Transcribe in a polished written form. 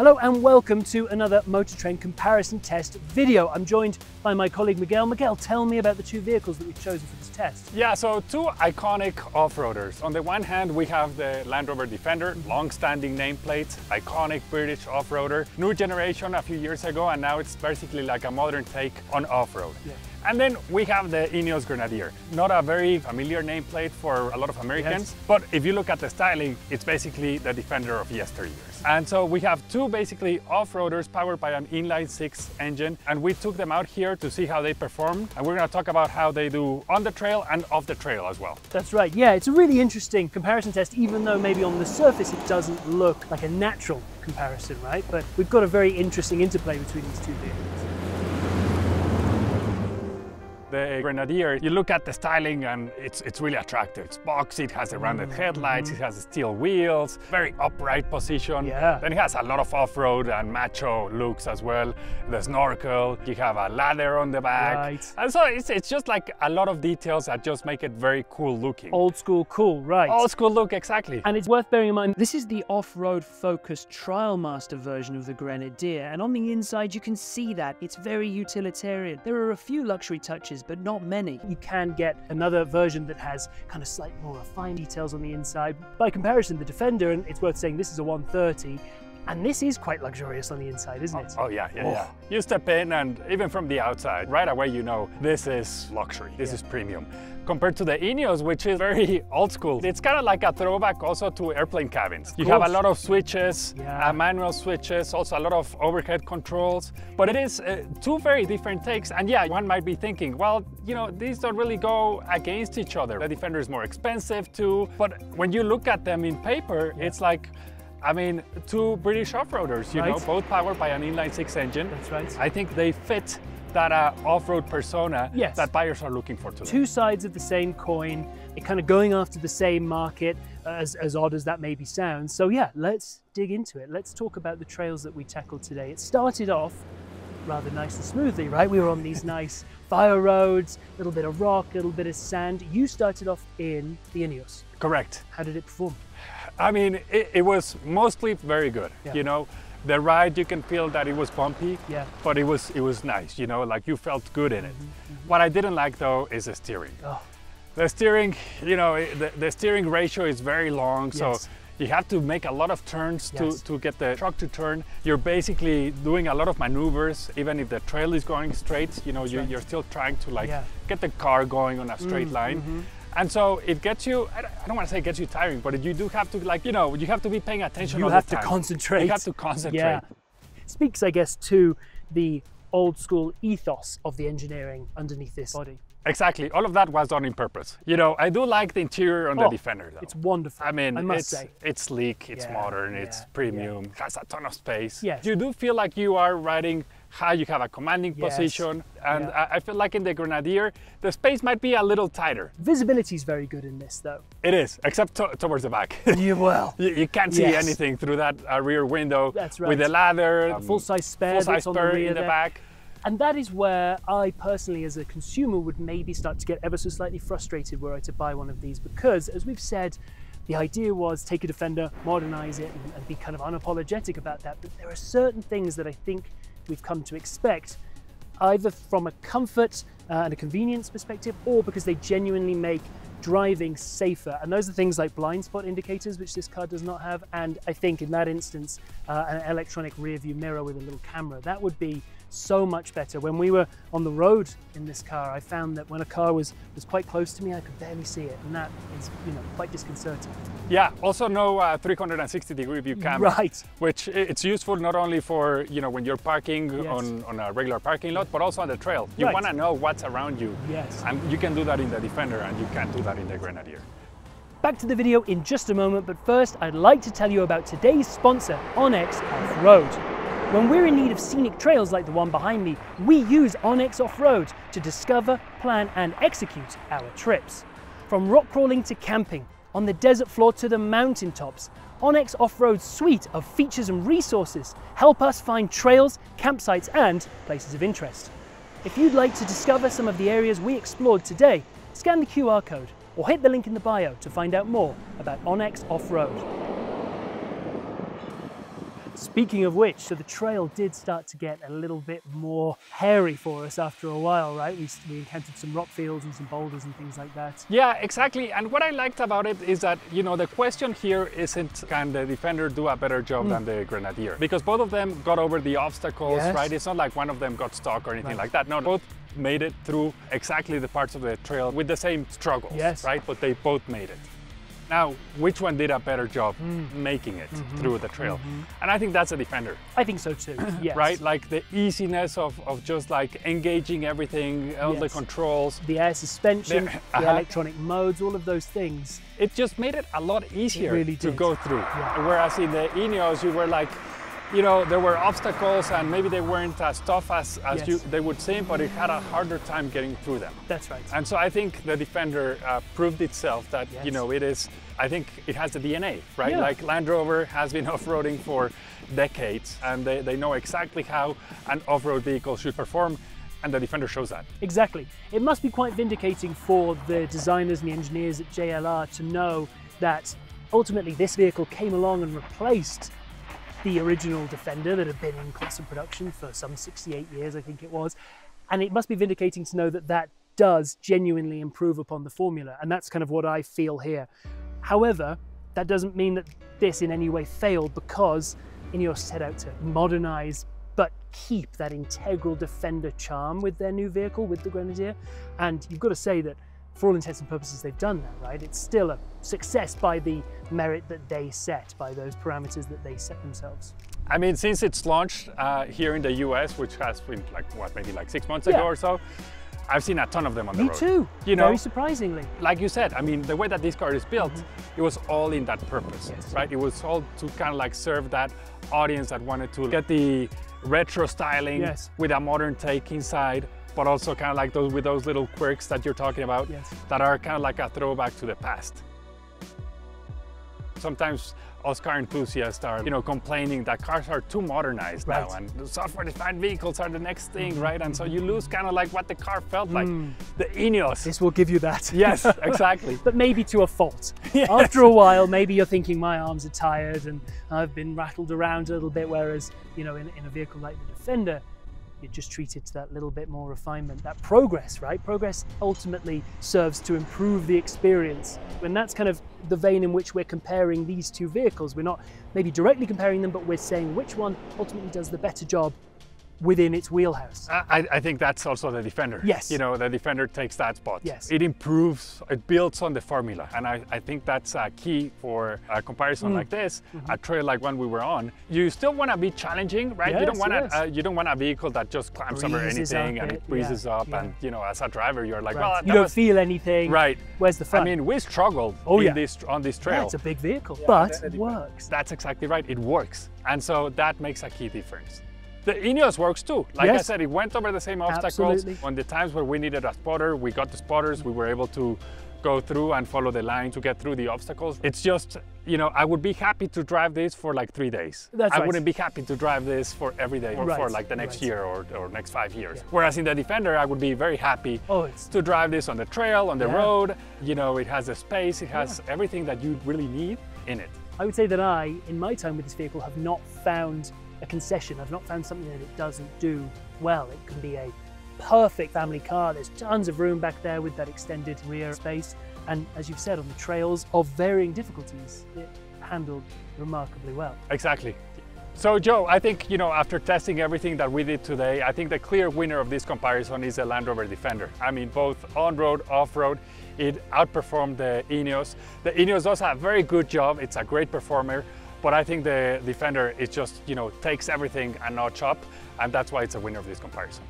Hello and welcome to another MotorTrend comparison test video. I'm joined by my colleague Miguel. Miguel, tell me about the two vehicles that we've chosen for this test. Yeah, so two iconic off-roaders. On the one hand, we have the Land Rover Defender, long-standing nameplate, iconic British off-roader, new generation a few years ago, and now it's basically like a modern take on off-road. Yeah. And then we have the Ineos Grenadier. Not a very familiar nameplate for a lot of Americans, but if you look at the styling, it's basically the Defender of yesteryears. And so we have two basically off-roaders powered by an inline-six engine, and we took them out here to see how they perform, and we're going to talk about how they do on the trail and off the trail as well. That's right, yeah, it's a really interesting comparison test, even though maybe on the surface it doesn't look like a natural comparison, right? But we've got a very interesting interplay between these two vehicles. The Grenadier, you look at the styling and it's really attractive. It's boxy, it has the rounded headlights, it has the steel wheels, very upright position. Yeah. Then it has a lot of off-road and macho looks as well. The snorkel, you have a ladder on the back. Right. And so it's just like a lot of details that just make it very cool looking. Old school cool, right. Old school look, exactly. And it's worth bearing in mind, this is the off-road focused Trial Master version of the Grenadier. And on the inside, you can see that it's very utilitarian. There are a few luxury touches, but not many. You can get another version that has kind of slightly more refined details on the inside. By comparison, the Defender, and it's worth saying this is a 130, and this is quite luxurious on the inside, isn't it? Oh yeah. You step in and even from the outside, right away you know this is luxury, this is premium. Compared to the Ineos, which is very old school. It's kind of like a throwback also to airplane cabins. You have a lot of switches, manual switches, also a lot of overhead controls, but it is two very different takes. And yeah, one might be thinking, well, you know, these don't really go against each other. The Defender is more expensive too, but when you look at them in paper, it's like, I mean, two British off-roaders, you know, both powered by an inline-six engine. That's right. I think they fit that off-road persona that buyers are looking for today. Two sides of the same coin, kind of going after the same market, as odd as that maybe sounds. So yeah, let's dig into it. Let's talk about the trails that we tackled today. It started off rather nice and smoothly, right? We were on these nice fire roads, a little bit of rock, a little bit of sand. You started off in the Ineos. Correct. How did it perform? I mean, it was mostly very good, you know. The ride, you can feel that it was bumpy, but it was nice, you know, like you felt good in it. What I didn't like though is the steering. The steering, you know, the steering ratio is very long, so you have to make a lot of turns to get the truck to turn. You're basically doing a lot of maneuvers, even if the trail is going straight, you know, you're still trying to like get the car going on a straight line. And so it gets you, I don't want to say it gets you tiring, but you do have to, like, you know, you have to be paying attention all the time. You have to concentrate. You have to concentrate. Yeah. Speaks, I guess, to the old school ethos of the engineering underneath this body. Exactly. All of that was done in purpose. You know, I do like the interior on the Defender, though. It's wonderful. I mean, I must say. It's sleek, it's modern, it's premium, has a ton of space. You do feel like you are riding high, you have a commanding position, and I feel like in the Grenadier, the space might be a little tighter. Visibility is very good in this, though. It is, except towards the back. You can't see anything through that rear window. That's right. With the ladder, full-size spare that's on the rear in the back. And that is where I personally, as a consumer, would maybe start to get ever so slightly frustrated were I to buy one of these, because, as we've said, the idea was take a Defender, modernize it, and be kind of unapologetic about that. But there are certain things that I think we've come to expect, either from a comfort and a convenience perspective, or because they genuinely make driving safer. And those are things like blind spot indicators, which this car does not have. And I think in that instance, an electronic rear view mirror with a little camera, that would be so much better. When we were on the road in this car, I found that when a car was quite close to me, I could barely see it, and that is, you know, quite disconcerting. Yeah, also no 360-degree view camera, which it's useful not only for, you know, when you're parking on a regular parking lot, but also on the trail. You want to know what's around you, and you can do that in the Defender, and you can't do that in the Grenadier. Back to the video in just a moment, but first I'd like to tell you about today's sponsor, Onyx Off-Road. When we're in need of scenic trails like the one behind me, we use Onyx Off-Road to discover, plan and execute our trips. From rock crawling to camping, on the desert floor to the mountaintops, Onyx Off-Road's suite of features and resources help us find trails, campsites and places of interest. If you'd like to discover some of the areas we explored today, scan the QR code or hit the link in the bio to find out more about Onyx Off-Road. Speaking of which, so the trail did start to get a little bit more hairy for us after a while, right? We encountered some rock fields and some boulders and things like that. Yeah, exactly. And what I liked about it is that, you know, the question here isn't can the Defender do a better job than the Grenadier? Because both of them got over the obstacles, right? It's not like one of them got stuck or anything like that. No, both made it through exactly the parts of the trail with the same struggles, right? But they both made it. Now, which one did a better job making it through the trail? And I think that's a Defender. I think so too, yes. Right? Like the easiness of just like engaging everything, all the controls. The air suspension, the electronic modes, all of those things. It just made it a lot easier to go through. Yeah. Whereas in the Ineos, you were like, you know, there were obstacles and maybe they weren't as tough as they would seem, but it had a harder time getting through them. That's right. And so I think the Defender proved itself that, you know, it is, I think it has the DNA, right? Yeah. Like Land Rover has been off-roading for decades and they know exactly how an off-road vehicle should perform, and the Defender shows that. Exactly. It must be quite vindicating for the designers and the engineers at JLR to know that ultimately this vehicle came along and replaced the original Defender that had been in constant production for some 68 years, I think it was. And it must be vindicating to know that that does genuinely improve upon the formula. And that's kind of what I feel here. However, that doesn't mean that this in any way failed, because Ineos set out to modernize but keep that integral Defender charm with their new vehicle, with the Grenadier. And you've got to say that for all intents and purposes, they've done that, right? It's still a success by the merit that they set, by those parameters that they set themselves. I mean, since it's launched here in the US, which has been like, what, maybe like 6 months ago or so, I've seen a ton of them on the road. Me too, you know, very surprisingly. Like you said, I mean, the way that this car is built, it was all in that purpose, right? It was all to kind of like serve that audience that wanted to get the retro styling with a modern take inside, but also kind of like those little quirks that you're talking about that are kind of like a throwback to the past. Sometimes us car enthusiasts are, you know, complaining that cars are too modernized now and the software-defined vehicles are the next thing, right? And so you lose kind of like what the car felt like. The Ineos. This will give you that. Yes, exactly. But maybe to a fault. After a while, maybe you're thinking my arms are tired and I've been rattled around a little bit, whereas, you know, in a vehicle like the Defender, you just treat it to that little bit more refinement, that progress, right? Progress ultimately serves to improve the experience. And that's kind of the vein in which we're comparing these two vehicles. We're not maybe directly comparing them, but we're saying which one ultimately does the better job within its wheelhouse. I think that's also the Defender. Yes. You know, the Defender takes that spot. Yes. It improves, it builds on the formula. And I think that's key for a comparison like this, a trail like one we were on. You still want to be challenging, right? You don't want a vehicle that just climbs over anything and it breezes up. And, you know, as a driver, you're like, well, you don't feel anything. Right. Where's the fun? I mean, we struggled on this trail. Yeah, it's a big vehicle, but it works. That's exactly right. It works. And so that makes a key difference. The Ineos works too. Like I said, it went over the same obstacles. On the times where we needed a spotter, we got the spotters. We were able to go through and follow the line to get through the obstacles. It's just, you know, I would be happy to drive this for like 3 days. I wouldn't be happy to drive this for every day or for like the next year or next 5 years. Whereas in the Defender, I would be very happy to drive this on the trail, on the road. You know, it has the space, it has everything that you really need in it. I would say that I, in my time with this vehicle, have not found a concession. I've not found something that it doesn't do well. It can be a perfect family car. There's tons of room back there with that extended rear space. And as you've said, on the trails of varying difficulties, it handled remarkably well. Exactly. So Joe, I think, you know, after testing everything that we did today, I think the clear winner of this comparison is the Land Rover Defender. I mean, both on-road, off-road, it outperformed the Ineos. The Ineos does a very good job. It's a great performer. But I think the Defender is just, you know, takes everything a notch up, and that's why it's a winner of this comparison.